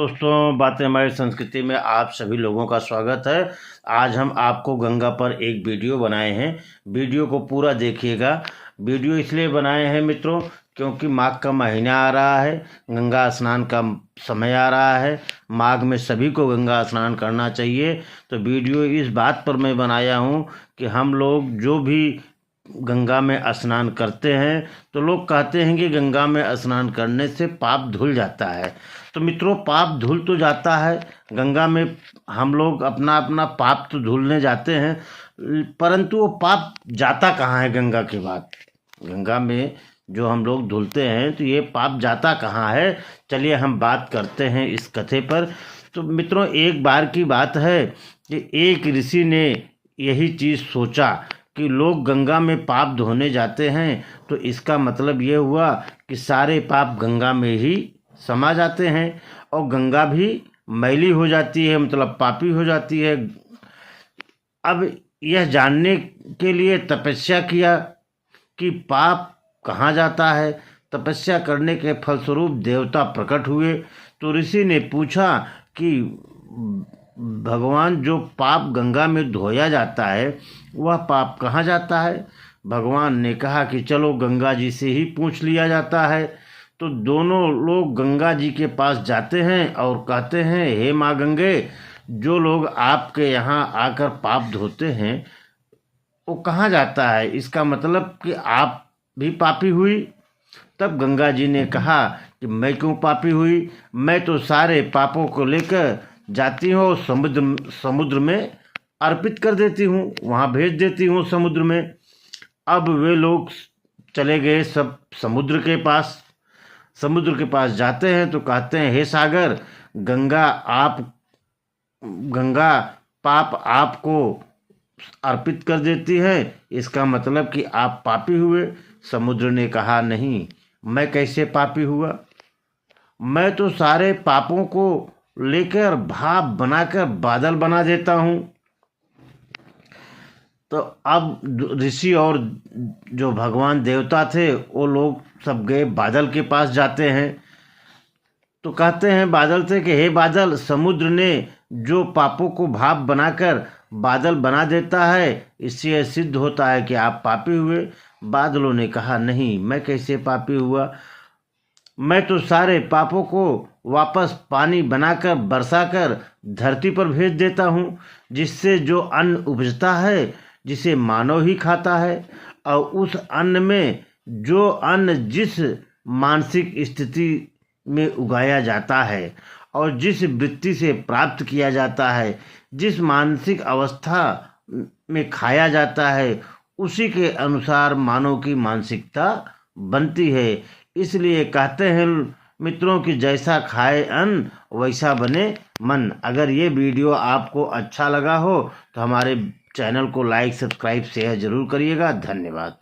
दोस्तों, बातें हमारी संस्कृति में आप सभी लोगों का स्वागत है। आज हम आपको गंगा पर एक वीडियो बनाए हैं। वीडियो को पूरा देखिएगा। वीडियो इसलिए बनाए हैं मित्रों क्योंकि माघ का महीना आ रहा है, गंगा स्नान का समय आ रहा है। माघ में सभी को गंगा स्नान करना चाहिए। तो वीडियो इस बात पर मैं बनाया हूँ कि हम लोग जो भी गंगा में स्नान करते हैं तो लोग कहते हैं कि गंगा में स्नान करने से पाप धुल जाता है। तो मित्रों, पाप धुल तो जाता है। गंगा में हम लोग अपना अपना पाप तो धुलने जाते हैं, परंतु वो पाप जाता कहाँ है गंगा के बाद? गंगा में जो हम लोग धुलते हैं तो ये पाप जाता कहाँ है? चलिए हम बात करते हैं इस कथे पर। तो मित्रों, एक बार की बात है कि एक ऋषि ने यही चीज़ सोचा कि लोग गंगा में पाप धोने जाते हैं तो इसका मतलब ये हुआ कि सारे पाप गंगा में ही समा जाते हैं और गंगा भी मैली हो जाती है, मतलब पापी हो जाती है। अब यह जानने के लिए तपस्या किया कि पाप कहाँ जाता है। तपस्या करने के फलस्वरूप देवता प्रकट हुए। तो ऋषि ने पूछा कि भगवान, जो पाप गंगा में धोया जाता है वह पाप कहाँ जाता है? भगवान ने कहा कि चलो गंगा जी से ही पूछ लिया जाता है। तो दोनों लोग गंगा जी के पास जाते हैं और कहते हैं, हे माँ गंगे, जो लोग आपके यहाँ आकर पाप धोते हैं वो कहाँ जाता है? इसका मतलब कि आप भी पापी हुई। तब गंगा जी ने कहा कि मैं क्यों पापी हुई? मैं तो सारे पापों को लेकर जाती हूँ और समुद्र में अर्पित कर देती हूँ, वहाँ भेज देती हूँ समुद्र में। अब वे लोग चले गए सब समुद्र के पास। समुद्र के पास जाते हैं तो कहते हैं, हे सागर, गंगा पाप आपको अर्पित कर देती है, इसका मतलब कि आप पापी हुए। समुद्र ने कहा, नहीं, मैं कैसे पापी हुआ? मैं तो सारे पापों को लेकर भाप बनाकर बादल बना देता हूँ। तो अब ऋषि और जो भगवान देवता थे वो लोग सब गए बादल के पास जाते हैं। तो कहते हैं बादल से कि हे बादल, समुद्र ने जो पापों को भाप बनाकर बादल बना देता है, इससे यह सिद्ध होता है कि आप पापी हुए। बादलों ने कहा, नहीं, मैं कैसे पापी हुआ? मैं तो सारे पापों को वापस पानी बनाकर बरसाकर धरती पर भेज देता हूँ, जिससे जो अन्न उपजता है, जिसे मानव ही खाता है, और उस अन्न में जो अन्न जिस मानसिक स्थिति में उगाया जाता है और जिस वृत्ति से प्राप्त किया जाता है, जिस मानसिक अवस्था में खाया जाता है, उसी के अनुसार मानव की मानसिकता बनती है। इसलिए कहते हैं मित्रों कि जैसा खाए अन्न वैसा बने मन। अगर ये वीडियो आपको अच्छा लगा हो तो हमारे चैनल को लाइक, सब्सक्राइब, शेयर जरूर करिएगा। धन्यवाद।